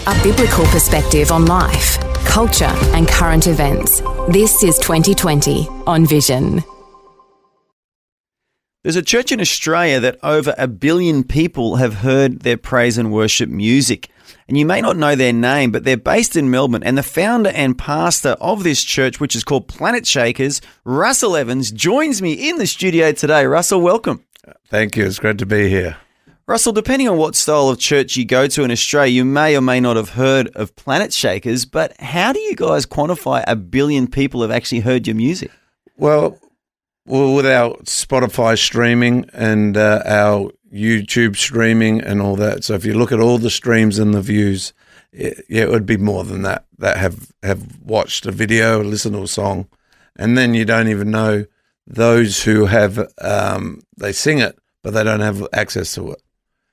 A biblical perspective on life, culture and current events. This is 2020 on Vision. There's a church in Australia that over 1 billion people have heard their praise and worship music. And you may not know their name, but they're based in Melbourne. And the founder and pastor of this church, which is called Planetshakers, Russell Evans, joins me in the studio today. Russell, welcome. Thank you. It's great to be here. Russell, depending on what style of church you go to in Australia, you may or may not have heard of Planetshakers, but how do you guys quantify 1 billion people have actually heard your music? Well, with our Spotify streaming and our YouTube streaming and all that, so if you look at all the streams and the views, it would be more than that have watched a video, listened to a song, and then you don't even know those who have, they sing it, but they don't have access to it.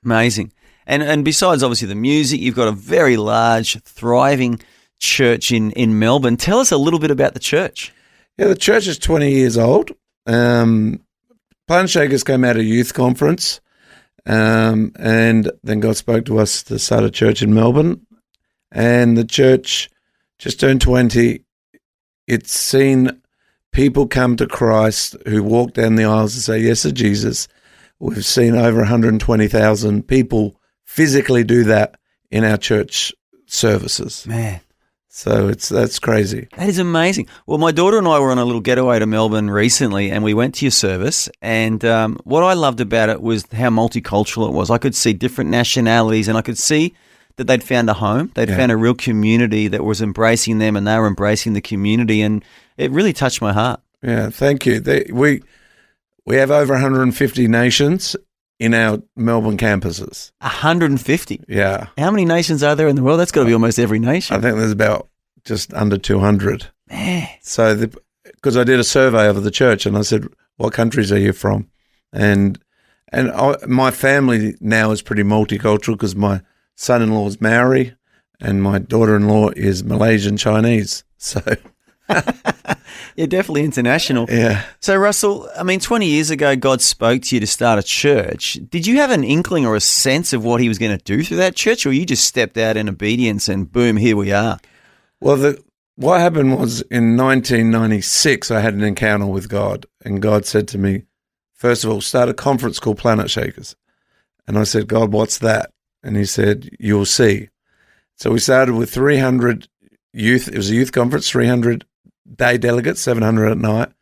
Amazing. And besides, obviously, the music, you've got a very large, thriving church in Melbourne. Tell us a little bit about the church. Yeah, the church is 20 years old. Planetshakers came out of youth conference, and then God spoke to us to start a church in Melbourne. And the church just turned 20. It's seen people come to Christ who walk down the aisles and say yes to Jesus. We've seen over 120,000 people physically do that in our church services. Man. So that's crazy. That is amazing. Well, my daughter and I were on a little getaway to Melbourne recently, and we went to your service. And what I loved about it was how multicultural it was. I could see different nationalities, and I could see that they'd found a home. They'd found a real community that was embracing them, and they were embracing the community. And it really touched my heart. Yeah, thank you. We have over 150 nations in our Melbourne campuses. 150? Yeah. How many nations are there in the world? That's got to be almost every nation. I think there's about just under 200. Man. So, because I did a survey of the church and I said, what countries are you from? And my family now is pretty multicultural because my son-in-law is Maori and my daughter-in-law is Malaysian Chinese. So... You're definitely international. Yeah. So, Russell, 20 years ago, God spoke to you to start a church. Did you have an inkling or a sense of what he was going to do through that church, or you just stepped out in obedience and boom, here we are? Well, what happened was in 1996, I had an encounter with God, and God said to me, first of all, start a conference called Planetshakers. And I said, God, what's that? And he said, you'll see. So we started with 300 youth. It was a youth conference, 300 day delegates, 700 at night.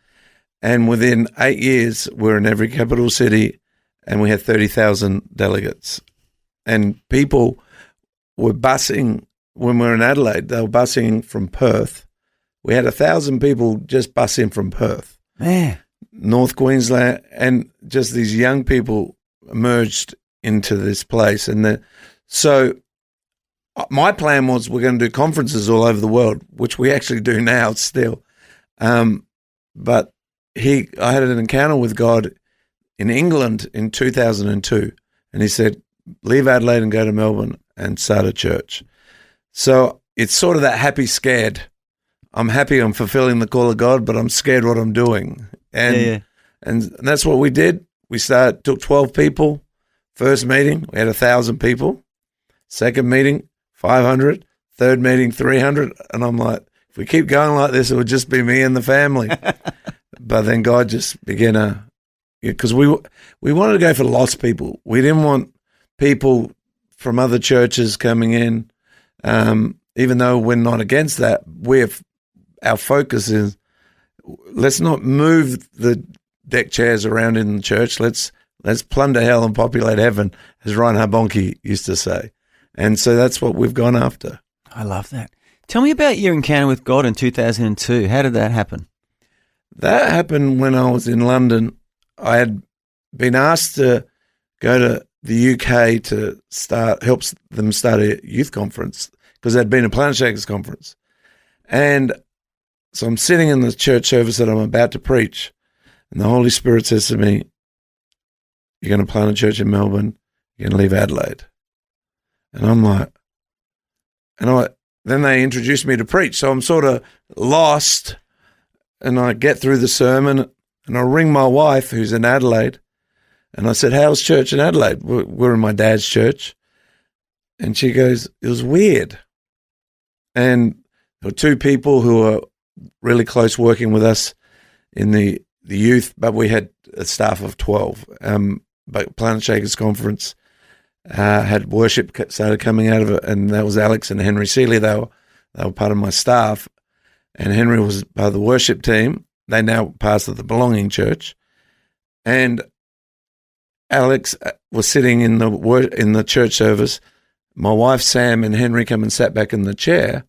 And within 8 years, we're in every capital city and we had 30,000 delegates. And people were busing, when we were in Adelaide, they were busing from Perth. We had 1,000 people just bus in from Perth. Man. North Queensland, and just these young people emerged into this place. And so my plan was we're going to do conferences all over the world, which we actually do now still. But I had an encounter with God in England in 2002, and he said, leave Adelaide and go to Melbourne and start a church. So it's sort of that happy, scared. I'm happy I'm fulfilling the call of God, but I'm scared what I'm doing. And that's what we did. We took 12 people. First meeting, we had 1,000 people. Second meeting, 500, third meeting, 300. And I'm like, if we keep going like this, it would just be me and the family. But then God just began because we wanted to go for lost people. We didn't want people from other churches coming in, even though we're not against that. Our focus is, let's not move the deck chairs around in the church. Let's plunder hell and populate heaven, as Reinhard Bonnke used to say. And so that's what we've gone after. I love that. Tell me about your encounter with God in 2002. How did that happen? That happened when I was in London. I had been asked to go to the UK to help them start a youth conference because there'd been a Planetshakers conference. And so I'm sitting in the church service that I'm about to preach, and the Holy Spirit says to me, you're going to plant a church in Melbourne, you're going to leave Adelaide. And I'm like, then they introduced me to preach. So I'm sort of lost, and I get through the sermon, and I ring my wife, who's in Adelaide, and I said, how's church in Adelaide? We're in my dad's church. And she goes, it was weird. And there were two people who were really close working with us in the youth, but we had a staff of 12. But Planet Shakers Conference had worship started coming out of it, and that was Alex and Henry Seeley. They were part of my staff, and Henry was part of the worship team. They now pastor the Belonging Church, and Alex was sitting in the church service. My wife Sam and Henry come and sat back in the chair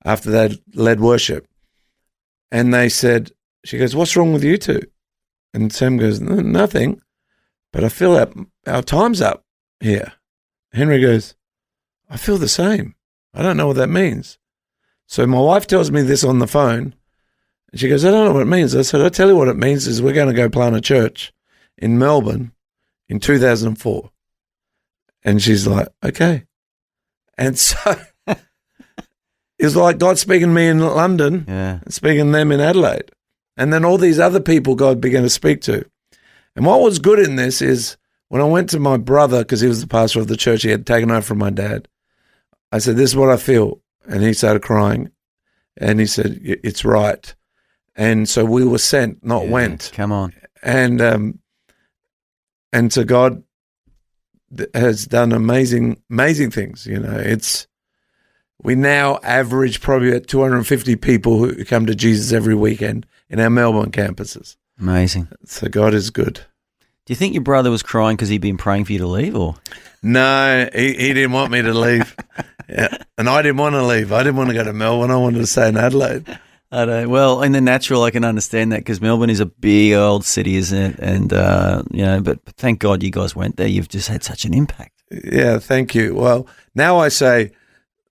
after they'd led worship, and they said, she goes, "What's wrong with you two?" And Sam goes, "Nothing, but I feel that our time's up here." Henry goes, "I feel the same. I don't know what that means." So my wife tells me this on the phone, and she goes, "I don't know what it means." I said, "I'll tell you what it means is we're going to go plant a church in Melbourne in 2004. And she's like, "Okay." And so it's like God speaking to me in London and speaking to them in Adelaide. And then all these other people God began to speak to. And what was good in this is when I went to my brother, because he was the pastor of the church, he had taken over from my dad, I said, "This is what I feel." And he started crying. And he said, "It's right." And so we were sent, not went. Come on. And so God has done amazing things. You know, we now average probably at 250 people who come to Jesus every weekend in our Melbourne campuses. Amazing. So God is good. Do you think your brother was crying because he'd been praying for you to leave, or? No, he didn't want me to leave. Yeah. And I didn't want to leave. I didn't want to go to Melbourne. I wanted to stay in Adelaide. I don't. Well, in the natural, I can understand that because Melbourne is a big old city, isn't it? And but thank God you guys went there. You've just had such an impact. Yeah, thank you. Well, now I say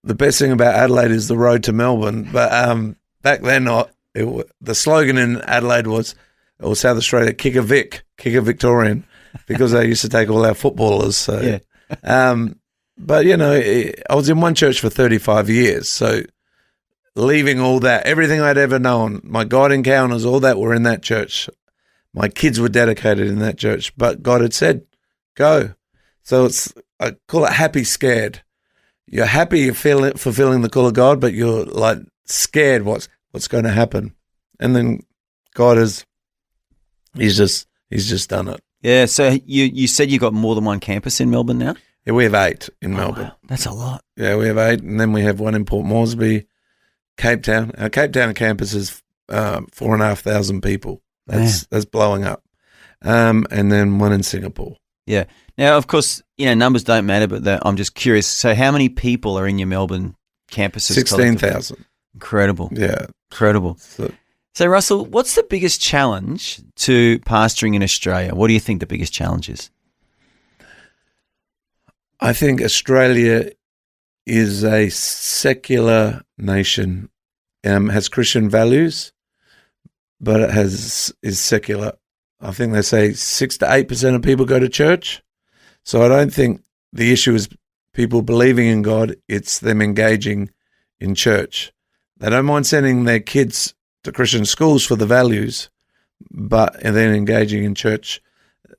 the best thing about Adelaide is the road to Melbourne. But back then, the slogan in Adelaide was, or South Australia, "Kick a Victorian," because they used to take all our footballers. So, yeah. But you know, I was in one church for 35 years, so. Leaving all that, everything I'd ever known, my God encounters, all that were in that church. My kids were dedicated in that church, but God had said, "Go." So I call it happy scared. You're happy, you're fulfilling the call of God, but you're like scared what's going to happen. And then God he's just done it. Yeah. So you said you got more than one campus in Melbourne now? Yeah, we have 8 in Melbourne. Wow. That's a lot. Yeah, we have 8, and then we have one in Port Moresby. Cape Town. Our Cape Town campus is 4,500 people. That's blowing up. And then one in Singapore. Yeah. Now, of course, numbers don't matter, but I'm just curious. So how many people are in your Melbourne campuses? 16,000. Incredible. Yeah. Incredible. So, Russell, what's the biggest challenge to pastoring in Australia? What do you think the biggest challenge is? I think Australia is a secular nation, has Christian values, but it is secular. I think they say 6 to 8% of people go to church. So I don't think the issue is people believing in God, it's them engaging in church. They don't mind sending their kids to Christian schools for the values, but then engaging in church,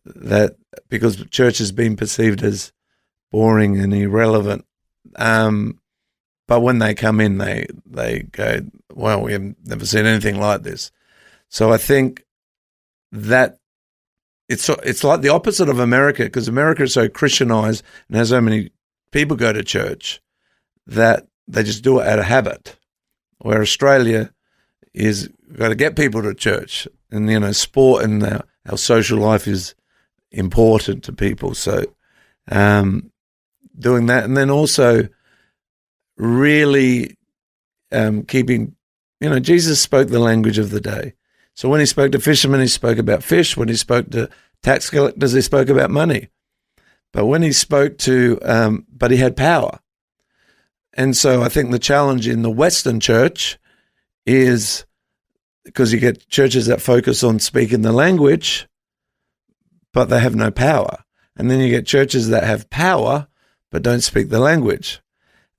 that because church has been perceived as boring and irrelevant. But when they come in, they go, "Well, we have never seen anything like this." So I think that it's like the opposite of America, because America is so Christianized and has so many people go to church that they just do it out of habit. Where Australia is got to get people to church, and sport and our social life is important to people. So doing that, and then also really keeping, Jesus spoke the language of the day. So when he spoke to fishermen, he spoke about fish. When he spoke to tax collectors, he spoke about money. But when he spoke to, but he had power. And so I think the challenge in the Western church is, because you get churches that focus on speaking the language, but they have no power. And then you get churches that have power, but don't speak the language.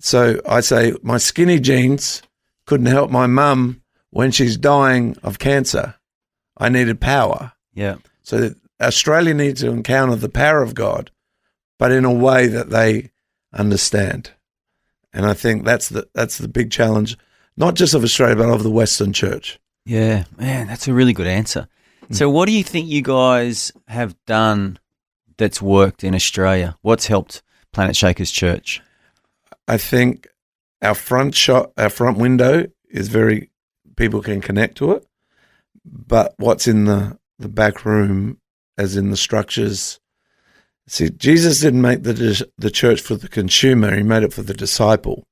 So I say my skinny jeans couldn't help my mum when she's dying of cancer. I needed power. Yeah. So Australia needs to encounter the power of God, but in a way that they understand. And I think that's the big challenge, not just of Australia, but of the Western Church. Yeah, man, that's a really good answer. So what do you think you guys have done that's worked in Australia? What's helped Planet Shakers Church? I think our front window is people can connect to it, but what's in the back room, as in the structures. See, Jesus didn't make the church for the consumer; he made it for the disciple.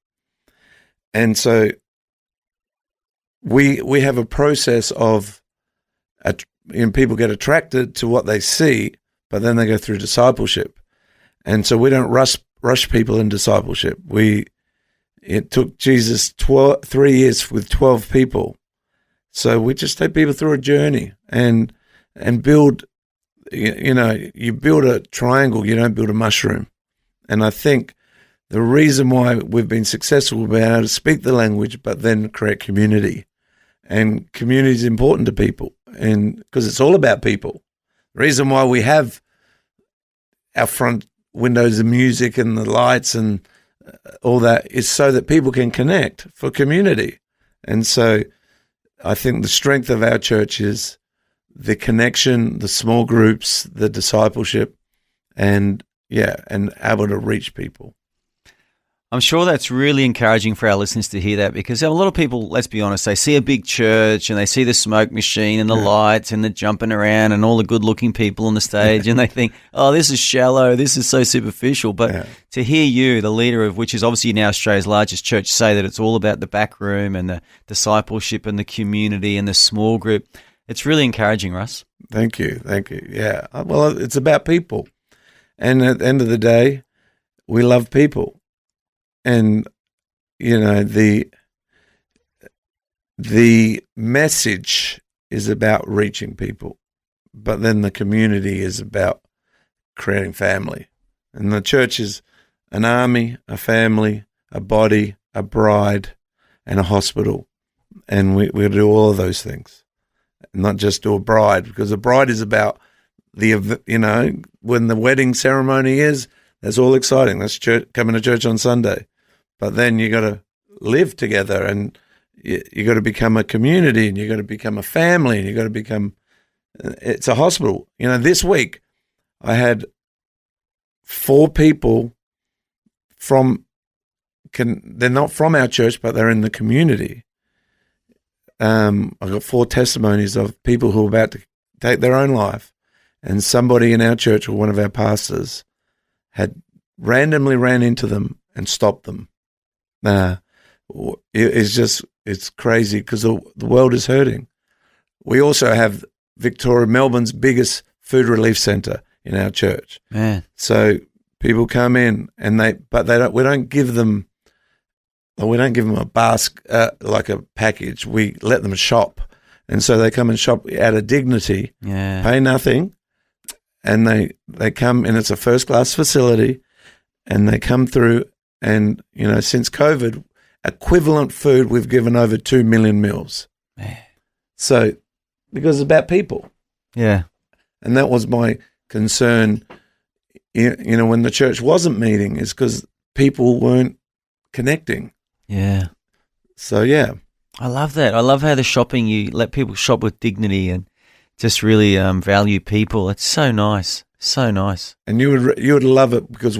And so we have a process of, people get attracted to what they see, but then they go through discipleship, and so we don't rush people in discipleship. It took Jesus 3 years with 12 people. So we just take people through a journey and build, you build a triangle, you don't build a mushroom. And I think the reason why we've been successful, we've been able to speak the language, but then create community. And community is important to people, and because it's all about people. The reason why we have our front windows and music and the lights and all that is so that people can connect for community. And so I think the strength of our church is the connection, the small groups, the discipleship, and able to reach people. I'm sure that's really encouraging for our listeners to hear that, because a lot of people, let's be honest, they see a big church and they see the smoke machine and the lights and the jumping around and all the good-looking people on the stage and they think, oh, this is shallow, this is so superficial. But to hear you, the leader of which is obviously now Australia's largest church, say that it's all about the back room and the discipleship and the community and the small group, it's really encouraging, Russ. Thank you. Yeah. Well, it's about people. And at the end of the day, we love people. And, the message is about reaching people, but then the community is about creating family. And the church is an army, a family, a body, a bride, and a hospital. And we do all of those things, not just do a bride, because a bride is about when the wedding ceremony is, that's all exciting. That's coming to church on Sunday. But then you got to live together, and you got to become a community, and you got to become a family, and you got to become. It's a hospital. This week I had 4 people they're not from our church, but they're in the community. I got 4 testimonies of people who are about to take their own life, and somebody in our church or one of our pastors had randomly ran into them and stopped them. It's crazy because the world is hurting. We also have Melbourne's biggest food relief centre in our church. Man. So people come in and we don't give them a basket, like a package. We let them shop. And so they come and shop out of dignity, pay nothing, and they come, and it's a first-class facility, and they come through. And, since COVID, equivalent food, we've given over 2 million meals. Man. So, because it's about people. Yeah. And that was my concern, when the church wasn't meeting, is because people weren't connecting. Yeah. So, yeah. I love that. I love how the shopping, you let people shop with dignity and just really value people. It's so nice. So nice. And you would love it, because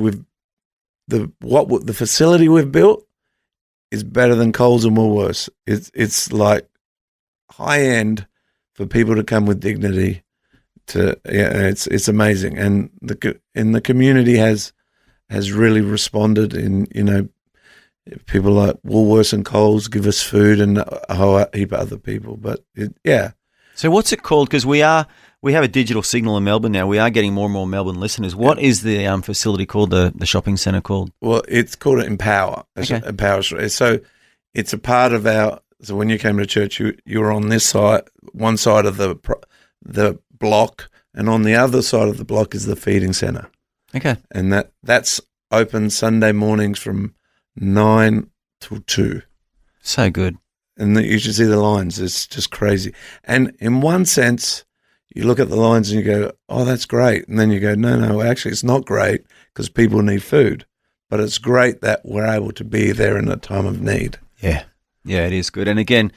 the facility we've built is better than Coles and Woolworths. It's like high end for people to come with dignity. It's amazing, and the community has really responded. In people like Woolworths and Coles give us food, and a whole heap of other people. But So what's it called? Because we have a digital signal in Melbourne now. We are getting more and more Melbourne listeners. What is the facility called, the shopping centre called? Well, it's called Empower. Okay. Empower. So it's a part of so when you came to church, you were on this side, one side of the block, and on the other side of the block is the feeding centre. Okay. And that's open Sunday mornings from 9 till 2. So good. And you should see the lines. It's just crazy. And in one sense, you look at the lines and you go, oh, that's great. And then you go, no, actually it's not great, because people need food. but it's great that we're able to be there in a time of need. Yeah, it is good. And again,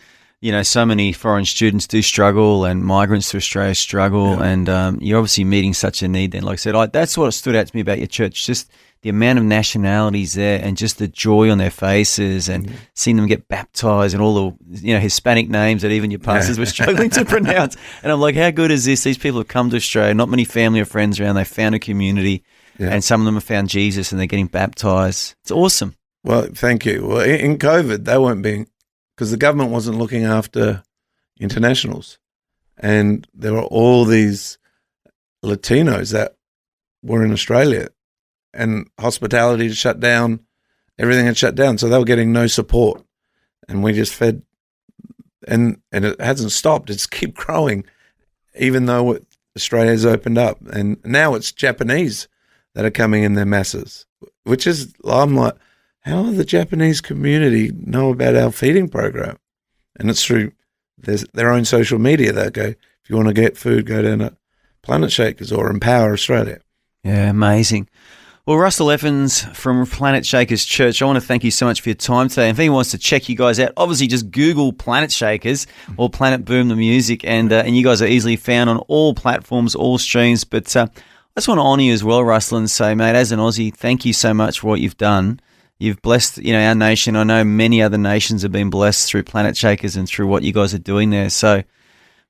so many foreign students do struggle and migrants to Australia struggle, and you're obviously meeting such a need then. Like I said, that's what stood out to me about your church, just the amount of nationalities there and just the joy on their faces and seeing them get baptized and all the Hispanic names that even your pastors were struggling to pronounce. And I'm like, how good is this? These people have come to Australia, not many family or friends around. They found a community and some of them have found Jesus and they're getting baptized. It's awesome. Well, thank you. Well, in COVID, they weren't being, because the government wasn't looking after internationals. And there were all these Latinos that were in Australia, and hospitality had shut down, everything had shut down, so they were getting no support. And we just fed, and it hasn't stopped. It's keep growing, even though Australia's opened up. And now it's Japanese that are coming in their masses, which is, I'm like, how will the Japanese community know about our feeding program? And it's through their own social media. They go, if you want to get food, go down to Planet Shakers or Empower Australia. Yeah, amazing. Well, Russell Evans from Planet Shakers Church, I want to thank you so much for your time today. And if anyone wants to check you guys out, obviously just Google Planet Shakers or Planet Boom the Music, and you guys are easily found on all platforms, all streams. But I just want to honour you as well, Russell, and say, mate, as an Aussie, thank you so much for what you've done. You've blessed, our nation. I know many other nations have been blessed through Planet Shakers and through what you guys are doing there. So,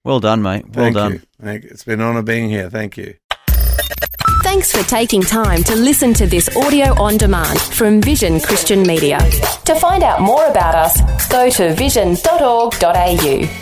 well done, mate. Well done. Thank you. It's been an honour being here. Thank you. Thanks for taking time to listen to this audio on demand from Vision Christian Media. To find out more about us, go to vision.org.au.